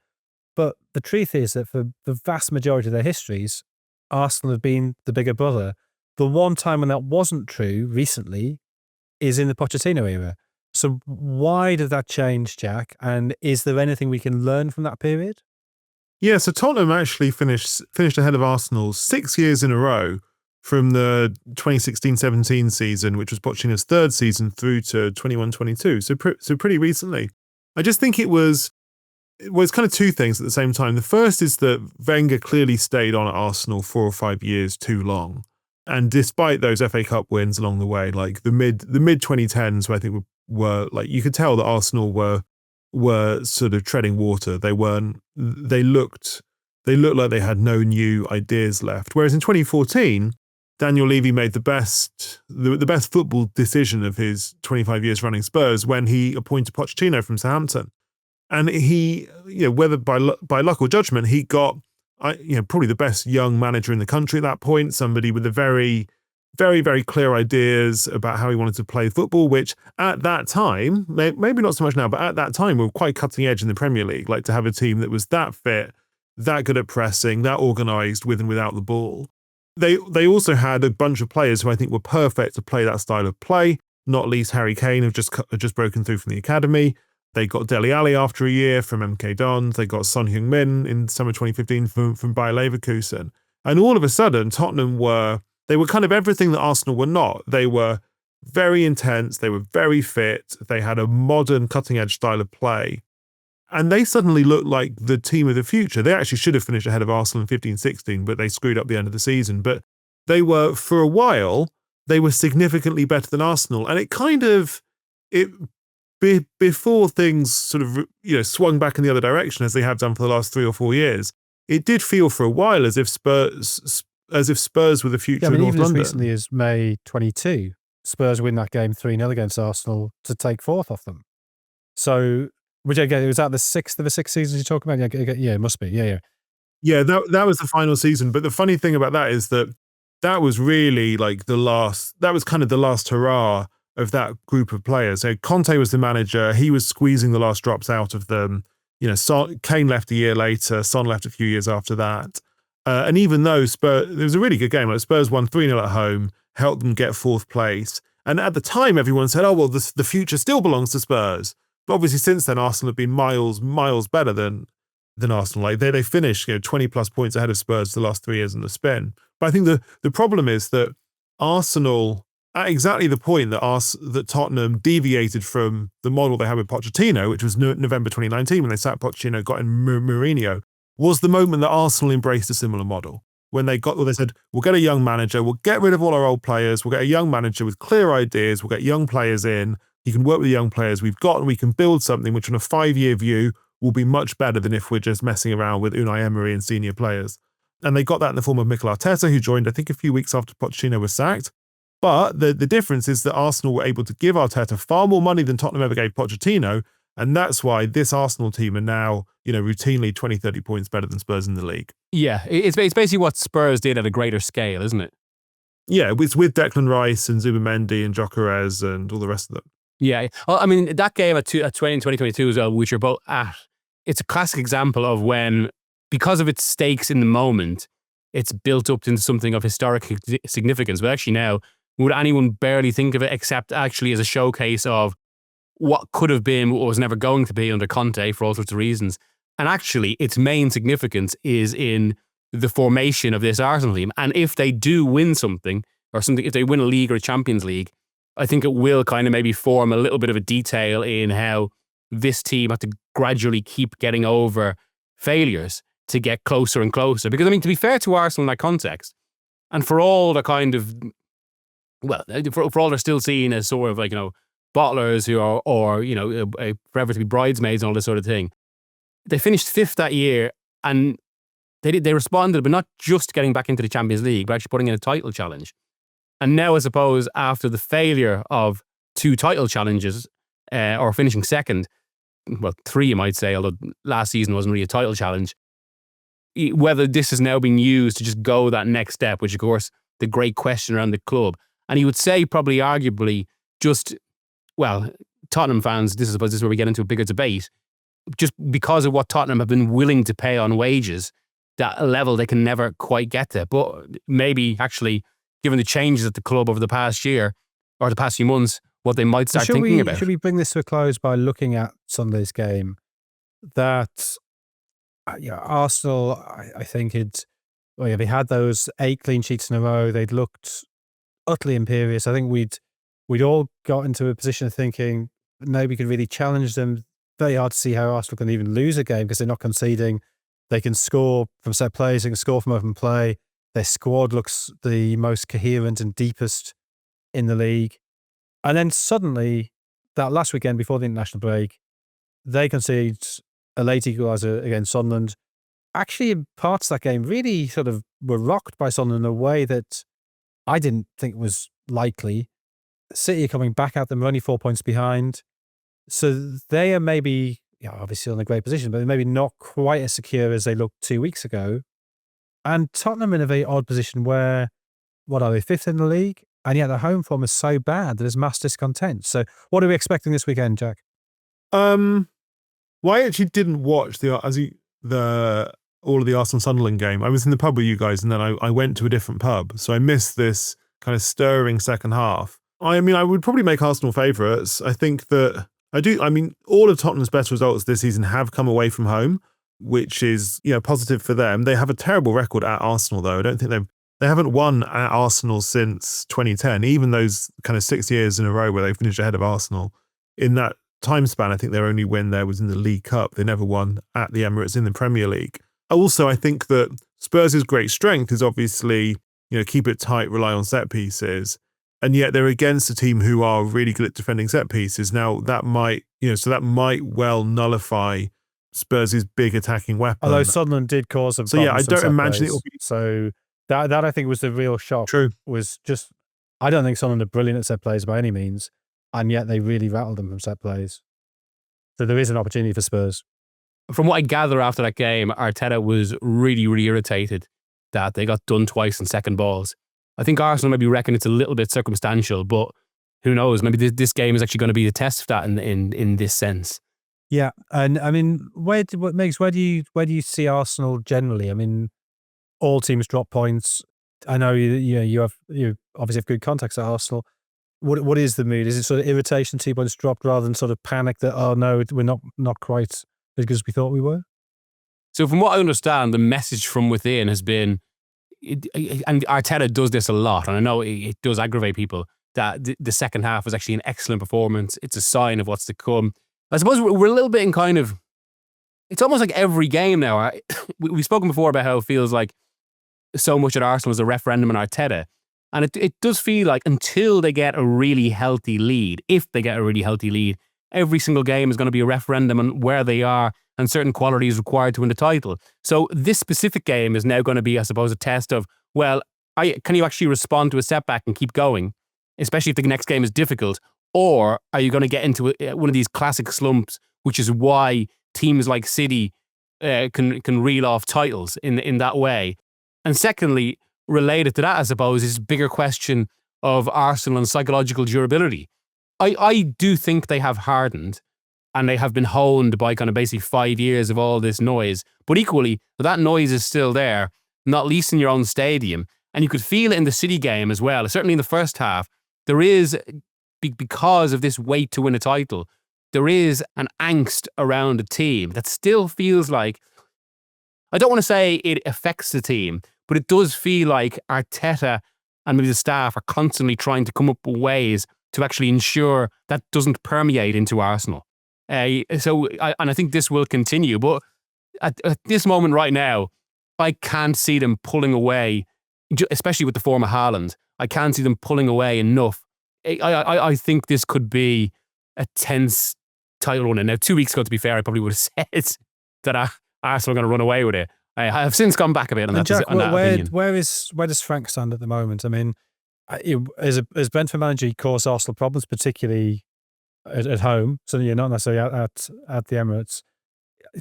A: But the truth is that for the vast majority of their histories, Arsenal have been the bigger brother. The one time when that wasn't true recently is in the Pochettino era. So why did that change, Jack? And is there anything we can learn from that period?
C: Yeah, so Tottenham actually finished ahead of Arsenal 6 years in a row, from the 2016-17 season, which was Pochettino's third season, through to 21-22. So pretty recently. I just think it was kind of two things at the same time. The first is that Wenger clearly stayed on at Arsenal 4 or 5 years too long. And despite those FA Cup wins along the way, like the mid 2010s, I think were like, you could tell that Arsenal were sort of treading water. They looked like they had no new ideas left. Whereas in 2014, Daniel Levy made the best football decision of his 25 years running Spurs when he appointed Pochettino from Southampton. And he, whether by luck or judgment, he got, probably the best young manager in the country at that point, somebody with a very, very, very clear ideas about how he wanted to play football, which at that time, maybe not so much now, but at that time were quite cutting edge in the Premier League, like to have a team that was that fit, that good at pressing, that organised with and without the ball. They also had a bunch of players who I think were perfect to play that style of play, not least Harry Kane, who've just broken through from the academy. They got Dele Alli after a year from MK Dons. They got Son Heung-min in summer 2015 from Bayer Leverkusen. And all of a sudden, Tottenham were kind of everything that Arsenal were not. They were very intense. They were very fit. They had a modern, cutting-edge style of play. And they suddenly looked like the team of the future. They actually should have finished ahead of Arsenal in 15-16, but they screwed up the end of the season. But they were, for a while, they were significantly better than Arsenal. And it kind of, before things sort of, swung back in the other direction, as they have done for the last 3 or 4 years, it did feel for a while as if Spurs were the future of North
A: even
C: London.
A: As recently as May 22, Spurs win that game 3-0 against Arsenal to take fourth off them. So, which again, was that the sixth of the 6 seasons you're talking about? Yeah, it must be. Yeah.
C: Yeah, that was the final season. But the funny thing about that is that was really like that was kind of the last hurrah of that group of players. So Conte was the manager. He was squeezing the last drops out of them. Kane left a year later. Son left a few years after that. And even though Spurs, it was a really good game. Like Spurs won 3-0 at home, helped them get 4th place. And at the time, everyone said, oh, well, the future still belongs to Spurs. But obviously since then, Arsenal have been miles better than Arsenal. Like they finished 20 plus points ahead of Spurs the last 3 years in the spin. But I think the problem is that Arsenal, at exactly the point that Tottenham deviated from the model they had with Pochettino, which was November 2019 when they sacked Pochettino, got in Mourinho, was the moment that Arsenal embraced a similar model. When they said, we'll get a young manager, we'll get rid of all our old players, we'll get a young manager with clear ideas, we'll get young players in, he can work with the young players we've got, and we can build something which on a 5-year view will be much better than if we're just messing around with Unai Emery and senior players. And they got that in the form of Mikel Arteta, who joined, I think, a few weeks after Pochettino was sacked. But the difference is that Arsenal were able to give Arteta far more money than Tottenham ever gave Pochettino, and that's why this Arsenal team are now, routinely 20, 30 points better than Spurs in the league.
B: Yeah, it's basically what Spurs did at a greater scale, isn't it?
C: Yeah, it's with Declan Rice and Zubimendi and Gyökeres and all the rest of them.
B: Yeah, well, I mean, that game at 2022 as well, which you're both at, it's a classic example of when, because of its stakes in the moment, it's built up into something of historic significance. But actually now, would anyone barely think of it except actually as a showcase of what could have been, what was never going to be under Conte for all sorts of reasons. And actually, its main significance is in the formation of this Arsenal team. And if they do win something, if they win a league or a Champions League, I think it will kind of maybe form a little bit of a detail in how this team had to gradually keep getting over failures to get closer and closer. Because, I mean, to be fair to Arsenal in that context, and for all the kind of, well, for all they're still seen as sort of like, bottlers who are, or, forever to be bridesmaids and all this sort of thing, they finished 5th that year, and they responded, but not just getting back into the Champions League, but actually putting in a title challenge. And now, I suppose, after the failure of 2 title challenges, or finishing 2nd, well, 3 you might say, although last season wasn't really a title challenge, whether this is now being used to just go that next step, which of course the great question around the club. And you would say probably arguably just, well, Tottenham fans, I suppose this is where we get into a bigger debate, just because of what Tottenham have been willing to pay on wages, that level they can never quite get to. But maybe actually, given the changes at the club over the past year, or the past few months, what they might start thinking about.
A: Should we bring this to a close by looking at Sunday's game? That Arsenal, I think they had those 8 clean sheets in a row. They'd looked utterly imperious. I think we'd all got into a position of thinking nobody could really challenge them. Very hard to see how Arsenal can even lose a game because they're not conceding. They can score from set plays, they can score from open play. Their squad looks the most coherent and deepest in the league. And then suddenly, that last weekend before the international break, they conceded a late equaliser against Sunderland. Actually, in parts of that game, really sort of were rocked by Sunderland in a way that I didn't think was likely. City are coming back at them, only 4 points behind. So they are maybe, obviously in a great position, but maybe not quite as secure as they looked 2 weeks ago. And Tottenham in a very odd position where, what are they, 5th in the league? And yet their home form is so bad that there's mass discontent. So what are we expecting this weekend, Jack?
C: Well, I actually didn't watch all of the Arsenal Sunderland game. I was in the pub with you guys, and then I went to a different pub. So I missed this kind of stirring second half. I mean, I would probably make Arsenal favourites. I think that all of Tottenham's best results this season have come away from home, which is, positive for them. They have a terrible record at Arsenal, though. I don't think they haven't won at Arsenal since 2010, even those kind of 6 years in a row where they finished ahead of Arsenal. In that time span, I think their only win there was in the League Cup. They never won at the Emirates in the Premier League. Also, I think that Spurs' great strength is obviously, keep it tight, rely on set pieces. And yet they're against a team who are really good at defending set pieces. Now, that might well nullify Spurs' big attacking weapon.
A: Although Sunderland did cause them problems.
C: So, I don't imagine it will be...
A: So that I think was the real shock.
C: True.
A: Was just, I don't think Sunderland are brilliant at set plays by any means, and yet they really rattled them from set plays. So there is an opportunity for Spurs.
B: From what I gather after that game, Arteta was really, really irritated that they got done twice in second balls. I think Arsenal maybe reckon it's a little bit circumstantial, but who knows? Maybe this game is actually going to be the test of that in this sense.
A: Yeah, and I mean, where do you see Arsenal generally? I mean, all teams drop points. I know you obviously have good contacts at Arsenal. What is the mood? Is it sort of irritation, 2 points dropped, rather than sort of panic that, oh no, we're not quite as good as we thought we were?
B: So from what I understand, the message from within has been, and Arteta does this a lot, and I know it does aggravate people, that the second half was actually an excellent performance. It's a sign of what's to come. I suppose we're a little bit in kind of, it's almost like every game now. We've spoken before about how it feels like so much at Arsenal is a referendum on Arteta. And it does feel like until they get a really healthy lead, if they get a really healthy lead, every single game is going to be a referendum on where they are and certain qualities required to win the title. So this specific game is now going to be, I suppose, a test of, well, can you actually respond to a setback and keep going, especially if the next game is difficult? Or are you going to get into one of these classic slumps, which is why teams like City can reel off titles in that way? And secondly, related to that, I suppose, is a bigger question of Arsenal and psychological durability. I do think they have hardened and they have been honed by kind of basically 5 years of all this noise. But equally, that noise is still there. not least in your own stadium. And you could feel it in the City game as well. Certainly in the first half, there is, because of this weight to win a title, there is an angst around the team that still feels like, I don't want to say it affects the team, but it does feel like Arteta and maybe the staff are constantly trying to come up with ways to actually ensure that doesn't permeate into Arsenal. I think this will continue. But at this moment right now, I can't see them pulling away, especially with the form of Haaland. I can't see them pulling away enough. I think this could be a tense title run. And now 2 weeks ago, to be fair, I probably would have said that Arsenal are going to run away with it. I have since gone back a bit on that,
A: Jack,
B: on that opinion.
A: Where does Frank stand at the moment? I mean, as Brentford manager, he caused Arsenal problems, particularly at home. So you're not necessarily at the Emirates.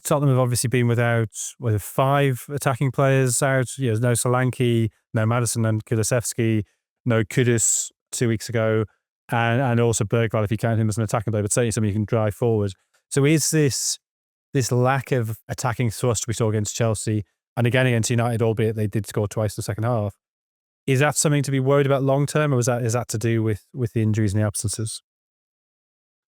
A: Tottenham have obviously been without 5 attacking players out. No Solanke, no Maddison and Kulusevski, no Kudus 2 weeks ago, and also Bergwijn if you count him as an attacking player, but certainly somebody who can drive forward. So is this lack of attacking thrust we saw against Chelsea and again against United, albeit they did score twice in the second half, is that something to be worried about long term, or is that to do with the injuries and the absences?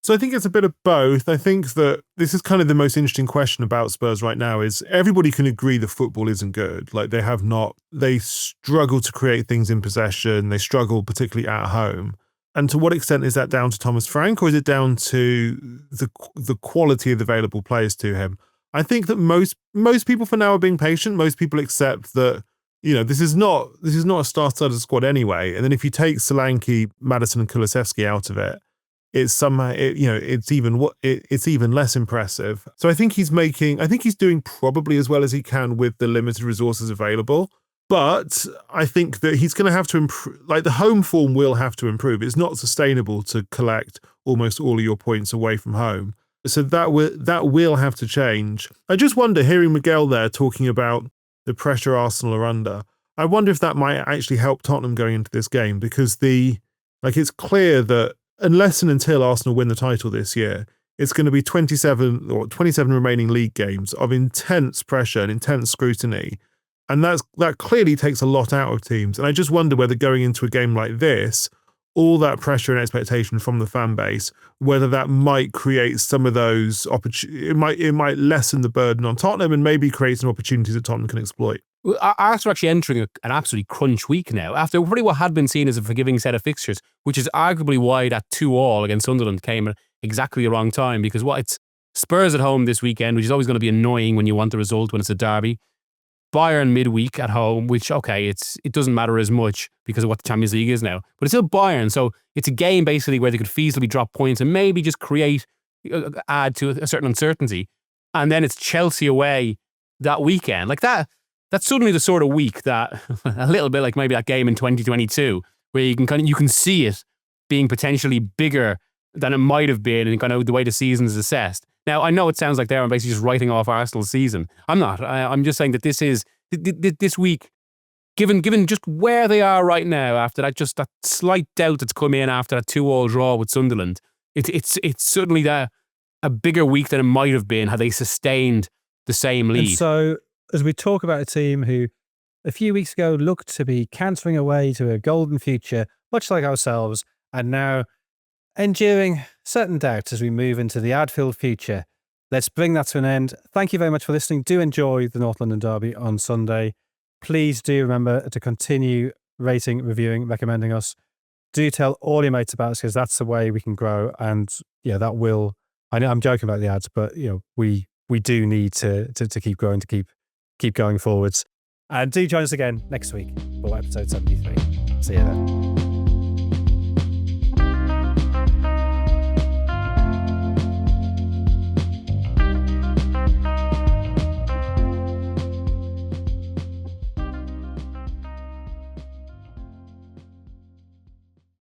C: So I think it's a bit of both. I think that this is kind of the most interesting question about Spurs right now is everybody can agree the football isn't good. Like they struggle to create things in possession. They struggle particularly at home. And to what extent is that down to Thomas Frank, or is it down to the quality of the available players to him? I think that most people for now are being patient. Most people accept that, this is not a star-studded squad anyway. And then if you take Solanke, Maddison and Kulusevski out of it, it's somehow, it's even less impressive. So I think he's doing probably as well as he can with the limited resources available. But I think that he's going to have to improve, like the home form will have to improve. It's not sustainable to collect almost all of your points away from home. So that will have to change. I just wonder, hearing Miguel there talking about the pressure Arsenal are under, I wonder if that might actually help Tottenham going into this game, because it's clear that unless and until Arsenal win the title this year, it's going to be 27 remaining league games of intense pressure and intense scrutiny. And that clearly takes a lot out of teams. And I just wonder whether going into a game like this, all that pressure and expectation from the fan base, whether that might create some of those opportunities. It might lessen the burden on Tottenham and maybe create some opportunities that Tottenham can exploit.
B: Well, Arsenal are actually entering an absolutely crunch week now, after pretty what had been seen as a forgiving set of fixtures, which is arguably why that 2-2 against Sunderland came at exactly the wrong time, because it's Spurs at home this weekend, which is always going to be annoying when you want the result when it's a derby. Bayern midweek at home, which, okay, it doesn't matter as much because of what the Champions League is now, but it's still Bayern, so it's a game basically where they could feasibly drop points and maybe just add to a certain uncertainty. And then it's Chelsea away that weekend. Like that's suddenly the sort of week that, a little bit like maybe that game in 2022, where you can see it being potentially bigger than it might have been and kind of the way the season is assessed. Now, I know it sounds like I'm basically just writing off Arsenal's season. I'm not. I'm just saying that this week, given just where they are right now, after that slight doubt that's come in after that 2-2 draw with Sunderland, it's suddenly a bigger week than it might have been had they sustained the same lead.
A: And so, as we talk about a team who a few weeks ago looked to be cantering away to a golden future, much like ourselves, and now enduring certain doubts as we move into the Adfield future, let's bring that to an end. Thank you very much for listening. Do enjoy the North London Derby on Sunday. Please do remember to continue rating, reviewing, recommending us. Do tell all your mates about us, because that's the way we can grow. And that will, I know I'm joking about the ads, but we do need to keep growing, to keep going forwards. And do join us again next week for episode 73. See you then.